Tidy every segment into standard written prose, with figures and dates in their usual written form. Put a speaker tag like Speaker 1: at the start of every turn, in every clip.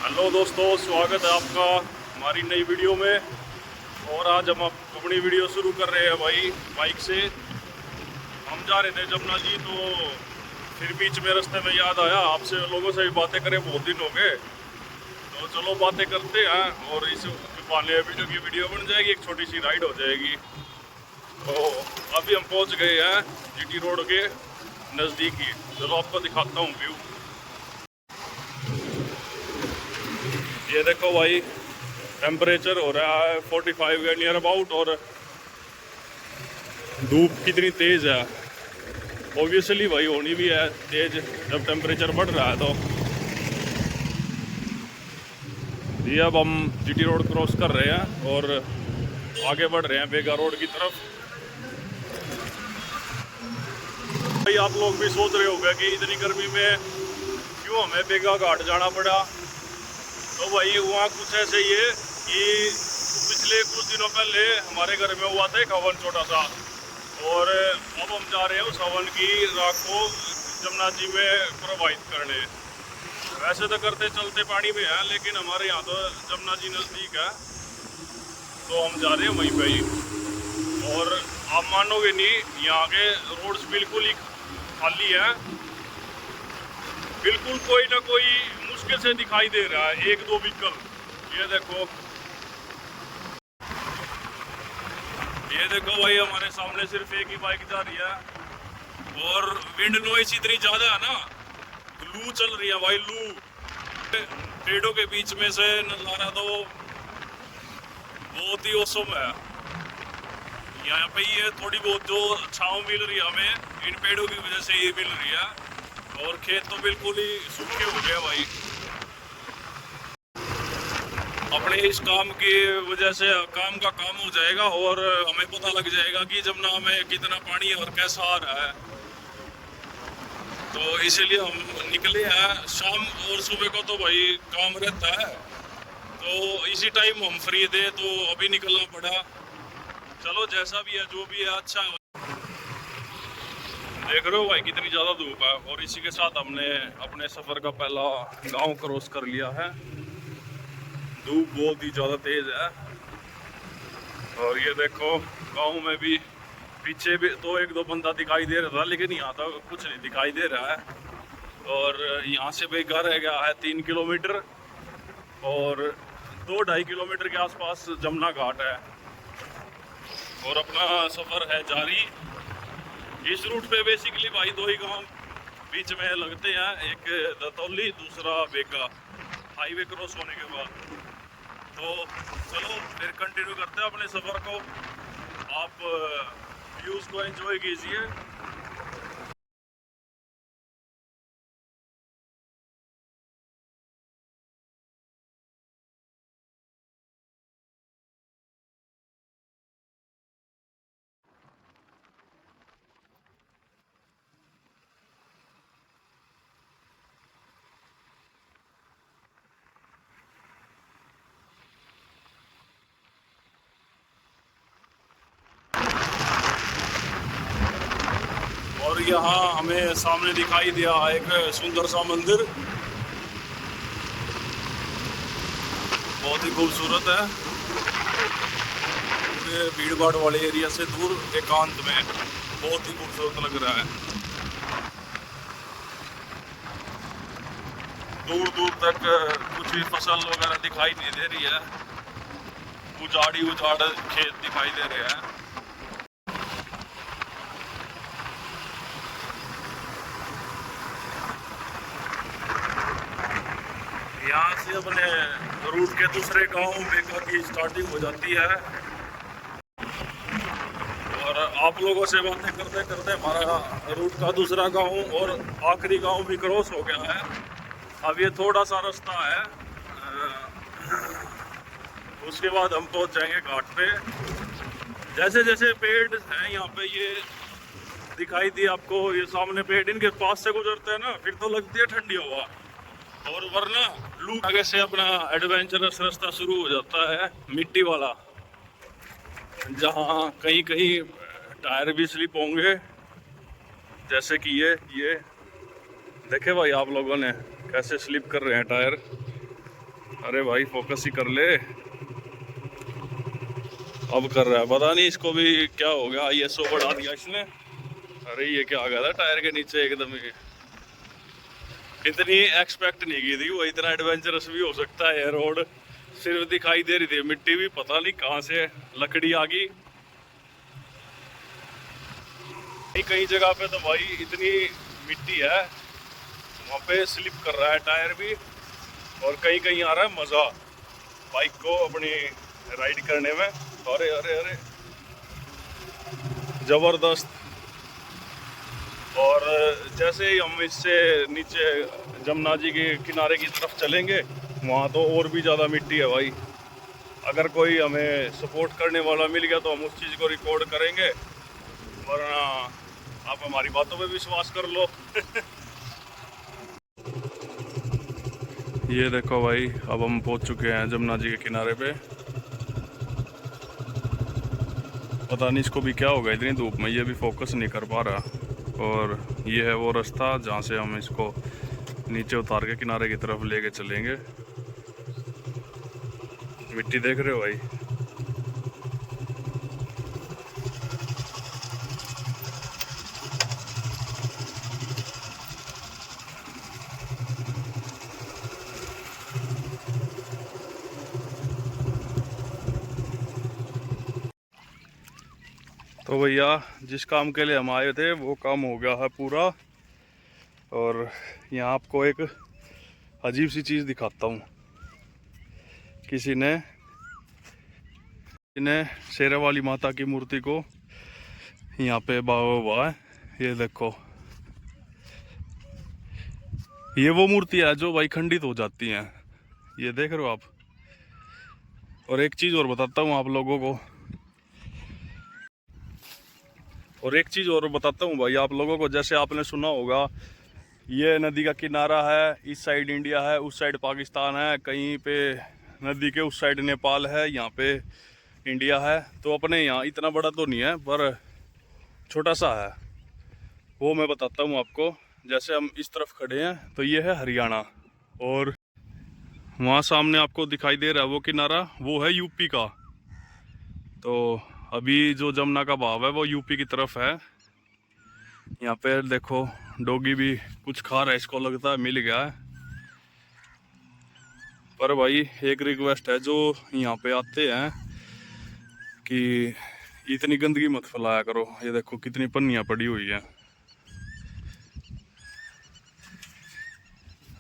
Speaker 1: Hello दोस्तों, स्वागत है आपका हमारी नई वीडियो में। और आज हम अपनी वीडियो शुरू कर रहे हैं भाई बाइक से। हम जा रहे थे जमुना जी, तो फिर बीच में रास्ते में याद आया आपसे लोगों से भी बातें करें, बहुत दिन हो गए, तो चलो बातें करते हैं और इस बहाने वीडियो की वीडियो बन जाएगी, एक छोटी सी राइड हो जाएगी। तो अभी हम पहुंच गए हैं जीटी रोड के नज़दीक ही। चलो आपको दिखाता हूँ व्यू। ये देखो भाई, टेम्परेचर हो रहा है 45 के नियर अबाउट, और धूप कितनी तेज़ है। ऑब्वियसली भाई होनी भी है तेज़ जब टेम्परेचर बढ़ रहा है। तो ये अब हम जीटी रोड क्रॉस कर रहे हैं और आगे बढ़ रहे हैं बेगा रोड की तरफ। भाई आप लोग भी सोच रहे होंगे कि इतनी गर्मी में क्यों हमें बेगा घाट जाना पड़ा। तो भाई वहाँ कुछ ऐसे ही है कि पिछले कुछ दिनों पहले हमारे घर में हुआ था एक हवन छोटा सा, और अब हम जा रहे हैं उस हवन की राख को जमुना जी में प्रवाहित करने। वैसे तो करते चलते पानी में है, लेकिन हमारे यहाँ तो जमुना जी नज़दीक है, तो हम जा रहे हैं वहीं पे ही। और आप मानोगे नहीं, यहाँ के रोड्स बिल्कुल ही खाली है, बिल्कुल कोई ना कोई मुश्किल से दिखाई दे रहा है, एक दो व्हीकल। ये देखो भाई, हमारे सामने सिर्फ एक ही बाइक जा रही है, और विंड नॉइस इतनी ज्यादा है ना, लू चल रही है भाई, लू। पेड़ों के बीच में से नजारा तो बहुत ही औसम है। यहाँ पे ये थोड़ी बहुत जो छांव मिल रही है हमें, इन पेड़ों की वजह से ही मिल रही है, और खेत तो बिल्कुल ही सूखे हो गए भाई। अपने इस काम की वजह से काम का काम हो जाएगा, और हमें पता लग जाएगा कि जमुना में कितना पानी है और कैसा आ रहा है। तो इसीलिए हम निकले हैं। शाम और सुबह को तो भाई काम रहता है, तो इसी टाइम हम फ्री थे तो अभी निकलना पड़ा। चलो जैसा भी है, जो भी है अच्छा है। देख रहे हो भाई कितनी ज़्यादा धूप है, और इसी के साथ हमने अपने सफ़र का पहला गांव क्रॉस कर लिया है। धूप बहुत ही ज़्यादा तेज़ है, और ये देखो गांव में भी पीछे भी तो एक दो बंदा दिखाई दे रहा था, लेकिन यहाँ तो कुछ नहीं दिखाई दे रहा है। और यहाँ से भाई घर है गया है 3 किलोमीटर, और 2-2.5 किलोमीटर के आसपास जमुना घाट है, और अपना सफ़र है जारी। इस रूट पे बेसिकली भाई दो ही गांव बीच में लगते हैं, एक दतौली, दूसरा बेगा, हाईवे क्रॉस होने के बाद। तो चलो फिर कंटिन्यू करते हैं अपने सफ़र को। आप व्यूज़ को एंजॉय कीजिए। और यहाँ हमें सामने दिखाई दिया एक सुंदर सा मंदिर, बहुत ही खूबसूरत है। पूरे भीड़ भाड़ वाले एरिया से दूर एकांत में बहुत ही खूबसूरत लग रहा है। दूर दूर तक कुछ भी फसल वगैरह दिखाई नहीं दे रही है, उजाड़ खेत दिखाई दे रहे हैं। यहाँ से अपने रूट के दूसरे गांव बेगा की स्टार्टिंग हो जाती है, और आप लोगों से बातें करते करते हमारा रूट का दूसरा गांव और आखिरी गांव भी क्रॉस हो गया है। अब ये थोड़ा सा रास्ता है, उसके बाद हम पहुंच जाएंगे घाट पे। जैसे जैसे पेड़ हैं यहाँ पे, ये दिखाई दी आपको, ये सामने पेड़, इनके पास से गुजरते हैं ना, फिर तो लगती है ठंडी हवा, और वरना लू। आगे से अपना एडवेंचरस रास्ता शुरू हो जाता है, मिट्टी वाला, जहाँ कहीं कहीं टायर भी स्लिप होंगे, जैसे कि ये देखे भाई आप लोगों ने कैसे स्लिप कर रहे हैं टायर। अरे भाई फोकस ही कर ले। अब कर रहा है, पता नहीं इसको भी क्या हो गया, आईएसओ बढ़ा दिया इसने। अरे ये क्या आ गया था टायर के नीचे एकदम ही। इतनी एक्सपेक्ट नहीं की थी वो इतना एडवेंचरस भी हो सकता है। रोड सिर्फ दिखाई दे रही थी, मिट्टी भी पता नहीं कहाँ से लकड़ी आ गई। कई जगह पे तो भाई इतनी मिट्टी है, वहाँ पे स्लिप कर रहा है टायर भी। और कहीं कहीं आ रहा है मजा बाइक को अपनी राइड करने में। अरे अरे अरे जबरदस्त। और जैसे ही हम इससे नीचे जमुना जी के किनारे की तरफ चलेंगे, वहाँ तो और भी ज़्यादा मिट्टी है भाई। अगर कोई हमें सपोर्ट करने वाला मिल गया तो हम उस चीज़ को रिकॉर्ड करेंगे, वरना आप हमारी बातों पे विश्वास कर लो। ये देखो भाई, अब हम पहुंच चुके हैं जमुना जी के किनारे पे। पता नहीं इसको भी क्या होगा इतनी धूप में, ये भी फोकस नहीं कर पा रहा। और ये है वो रास्ता जहाँ से हम इसको नीचे उतार के किनारे की तरफ लेके चलेंगे। मिट्टी देख रहे हो भाई। तो भैया जिस काम के लिए हम आए थे वो काम हो गया है पूरा। और यहाँ आपको एक अजीब सी चीज़ दिखाता हूँ। किसी ने शेरा वाली माता की मूर्ति को यहाँ पे बावा हुआ है। ये देखो, ये वो मूर्ति है जो भाई खंडित हो जाती हैं, ये देख रहे हो आप। और एक चीज़ और बताता हूँ आप लोगों को, भाई आप लोगों को। जैसे आपने सुना होगा ये नदी का किनारा है, इस साइड इंडिया है, उस साइड पाकिस्तान है, कहीं पे नदी के उस साइड नेपाल है, यहाँ पे इंडिया है। तो अपने यहाँ इतना बड़ा तो नहीं है पर छोटा सा है, वो मैं बताता हूँ आपको। जैसे हम इस तरफ खड़े हैं तो ये है हरियाणा, और वहाँ सामने आपको दिखाई दे रहा है वो किनारा, वो है यूपी का। तो अभी जो जमुना का बहाव है वो यूपी की तरफ है। यहाँ पे देखो डॉगी भी कुछ खा रहा है, इसको लगता है मिल गया है। पर भाई एक रिक्वेस्ट है, जो यहाँ पे आते हैं कि इतनी गंदगी मत फैलाया करो। ये देखो कितनी पन्नियाँ पड़ी हुई है।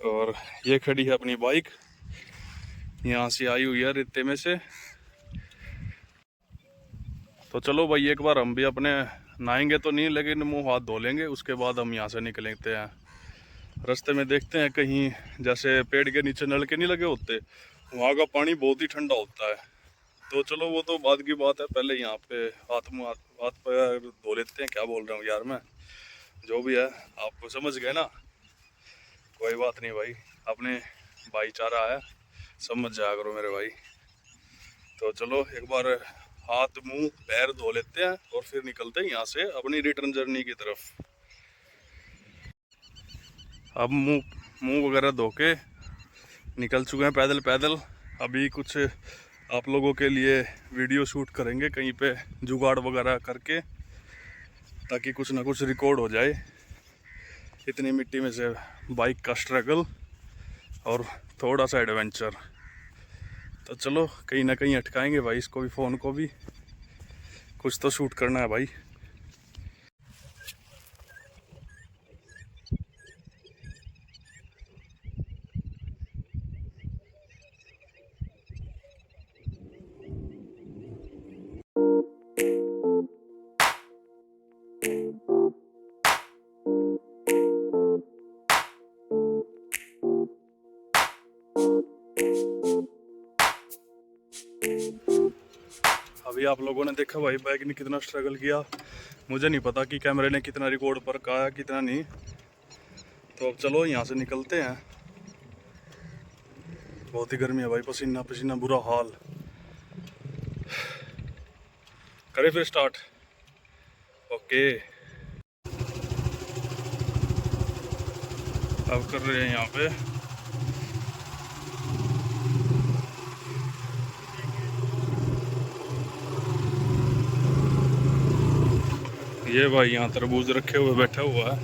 Speaker 1: और ये खड़ी है अपनी बाइक, यहाँ से आई हुई है रेते में से। तो चलो भाई एक बार हम भी अपने नहाएंगे तो नहीं, लेकिन मुंह हाथ धो लेंगे, उसके बाद हम यहाँ से निकलते हैं। रास्ते में देखते हैं कहीं, जैसे पेड़ के नीचे नलके नहीं लगे होते, वहाँ का पानी बहुत ही ठंडा होता है। तो चलो वो तो बाद की बात है, पहले यहाँ पे हाथ पैर धो लेते हैं। क्या बोल रहा हूँ यार मैं, जो भी है आप समझ गए ना। कोई बात नहीं भाई, अपने भाईचारा है, समझ जाया करो मेरे भाई। तो चलो एक बार हाथ मुंह पैर धो लेते हैं और फिर निकलते हैं यहाँ से अपनी रिटर्न जर्नी की तरफ। अब मुंह वगैरह धो के निकल चुके हैं पैदल पैदल। अभी कुछ आप लोगों के लिए वीडियो शूट करेंगे कहीं पे जुगाड़ वगैरह करके, ताकि कुछ ना कुछ रिकॉर्ड हो जाए। इतनी मिट्टी में से बाइक का स्ट्रगल और थोड़ा सा एडवेंचर। तो चलो कहीं ना कहीं अटकाएंगे भाई इसको भी, फ़ोन को भी, कुछ तो शूट करना है भाई। अभी आप लोगों ने देखा भाई बाइक ने कितना स्ट्रगल किया। मुझे नहीं पता कि कैमरे ने कितना रिकॉर्ड पर कहा कितना नहीं। तो अब चलो यहाँ से निकलते हैं। बहुत ही गर्मी है भाई, पसीना पसीना बुरा हाल। करें फिर स्टार्ट। ओके अब कर रहे हैं यहाँ पे ये भाई यहाँ तरबूज रखे हुए बैठा हुआ है,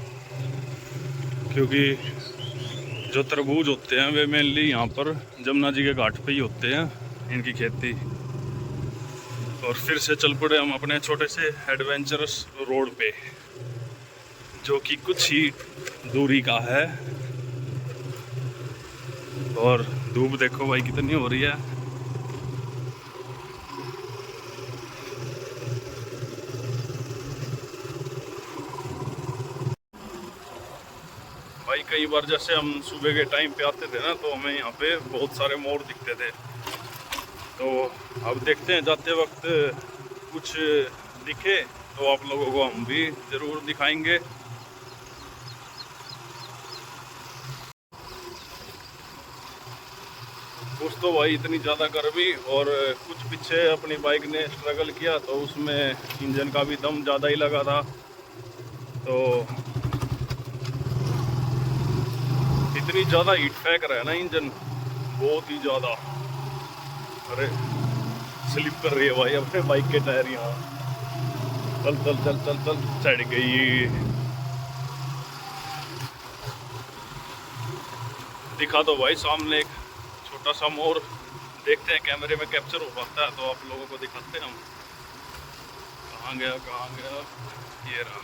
Speaker 1: क्योंकि जो तरबूज होते हैं वे मेनली यहाँ पर जमुना जी के घाट पे ही होते हैं, इनकी खेती। और फिर से चल पड़े हम अपने छोटे से एडवेंचरस रोड पे, जो कि कुछ ही दूरी का है। और धूप देखो भाई कितनी हो रही है। भाई कई बार जैसे हम सुबह के टाइम पे आते थे ना, तो हमें यहाँ पे बहुत सारे मोर दिखते थे। तो अब देखते हैं जाते वक्त कुछ दिखे तो आप लोगों को हम भी ज़रूर दिखाएंगे। कुछ तो भाई इतनी ज़्यादा गर्मी, और कुछ पीछे अपनी बाइक ने स्ट्रगल किया तो उसमें इंजन का भी दम ज़्यादा ही लगा था। तो इतनी ज़्यादा हीट फेंक रहा है ना इंजन, बहुत ही ज़्यादा। अरे स्लिप कर रही है भाई अपने बाइक के टायर यहाँ। चल चल चल चल चल, चढ़ गई। दिखा दो भाई सामने एक छोटा सा मोर, देखते हैं कैमरे में कैप्चर हो पाता है तो आप लोगों को दिखाते हैं हम। कहाँ गया कहाँ गया, ये रहा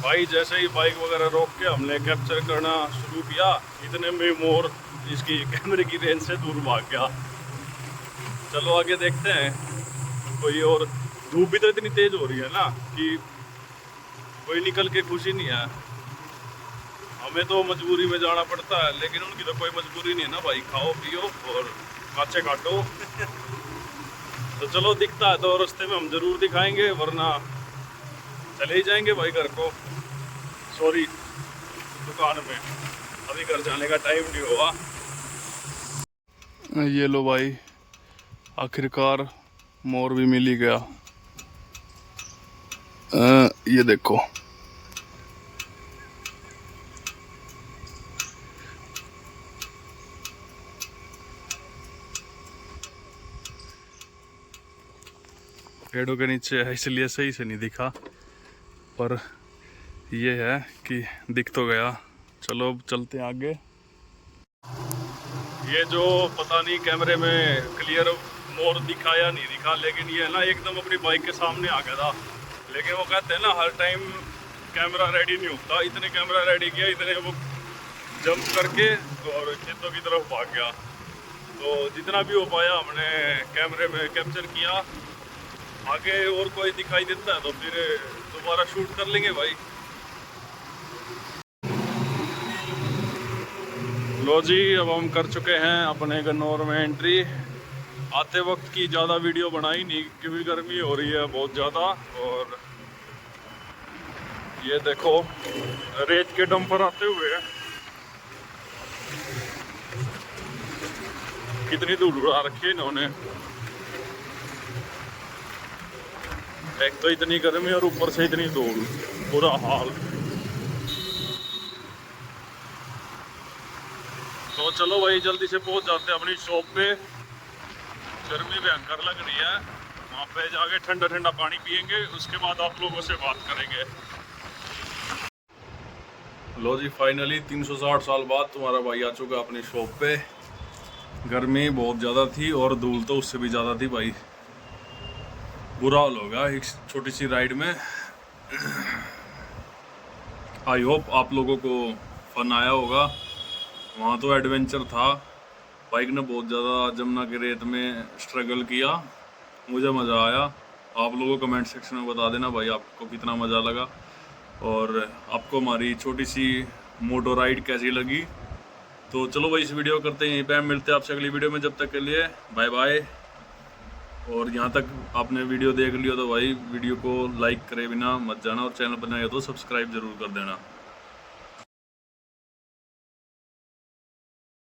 Speaker 1: भाई। जैसे ही बाइक वगैरह रोक के हमने कैप्चर करना शुरू किया, इतने में मोर इसकी कैमरे की रेंज से दूर भाग गया। चलो आगे देखते हैं कोई और। धूप भी तो इतनी तेज हो रही है ना कि कोई निकल के खुशी नहीं है। हमें तो मजबूरी में जाना पड़ता है, लेकिन उनकी तो कोई मजबूरी नहीं है ना भाई। खाओ पियो और काचे काटो। तो चलो दिखता है तो रास्ते में हम जरूर दिखाएंगे, वरना चले ही जाएंगे भाई घर को। सॉरी, दुकान में अभी घर जाने का टाइम नहीं हुआ। ये लो भाई, आखिरकार मोर भी मिल ही गया। ये देखो, पेड़ों के नीचे है इसलिए सही से नहीं दिखा, पर ये है कि दिख तो गया। चलो अब चलते हैं आगे। ये जो पता नहीं कैमरे में क्लियर मोर दिखा या नहीं दिखा, लेकिन ये है ना एकदम अपनी बाइक के सामने आ गया था। लेकिन वो कहते हैं ना हर टाइम कैमरा रेडी नहीं होता। इतने कैमरा रेडी किया, इतने वो जंप करके और खेतों की तरफ भाग गया। तो जितना भी हो पाया हमने कैमरे में कैप्चर किया। आगे और कोई दिखाई देता है तो फिर दोबारा शूट कर लेंगे भाई। लो जी, अब हम कर चुके हैं अपने गन्नौर में एंट्री। आते वक्त की ज़्यादा वीडियो बनाई नहीं क्योंकि गर्मी हो रही है बहुत ज़्यादा। और ये देखो रेत के डंपर आते हुए कितनी धूल उड़ा रखी है इन्होंने। एक तो इतनी गर्मी और ऊपर से इतनी धूल, बुरा हाल। तो चलो भाई जल्दी से पहुंच जाते हैं अपनी शॉप पे। गर्मी भयंकर लग रही है। वहाँ पे जाके ठंडा ठंडा पानी पियेंगे, उसके बाद आप लोगों से बात करेंगे। लो जी, फाइनली 360 साल बाद तुम्हारा भाई आ चुका अपनी शॉप पे। गर्मी बहुत ज़्यादा थी और धूल तो उससे भी ज़्यादा थी भाई। बुरा हाल होगा एक छोटी सी राइड में। आई होप आप लोगों को फन आया होगा। वहाँ तो एडवेंचर था, बाइक ने बहुत ज़्यादा जमुना के रेत में स्ट्रगल किया, मुझे मज़ा आया। आप लोगों को कमेंट सेक्शन में बता देना भाई आपको कितना मज़ा लगा, और आपको हमारी छोटी सी मोटो राइड कैसी लगी। तो चलो भाई इस वीडियो करते हैं यहीं पे, मिलते हैं आपसे अगली वीडियो में। जब तक के लिए बाय बाय। और यहाँ तक आपने वीडियो देख लिया तो भाई वीडियो को लाइक करे बिना मत जाना, और चैनल बनाए तो सब्सक्राइब जरूर कर देना।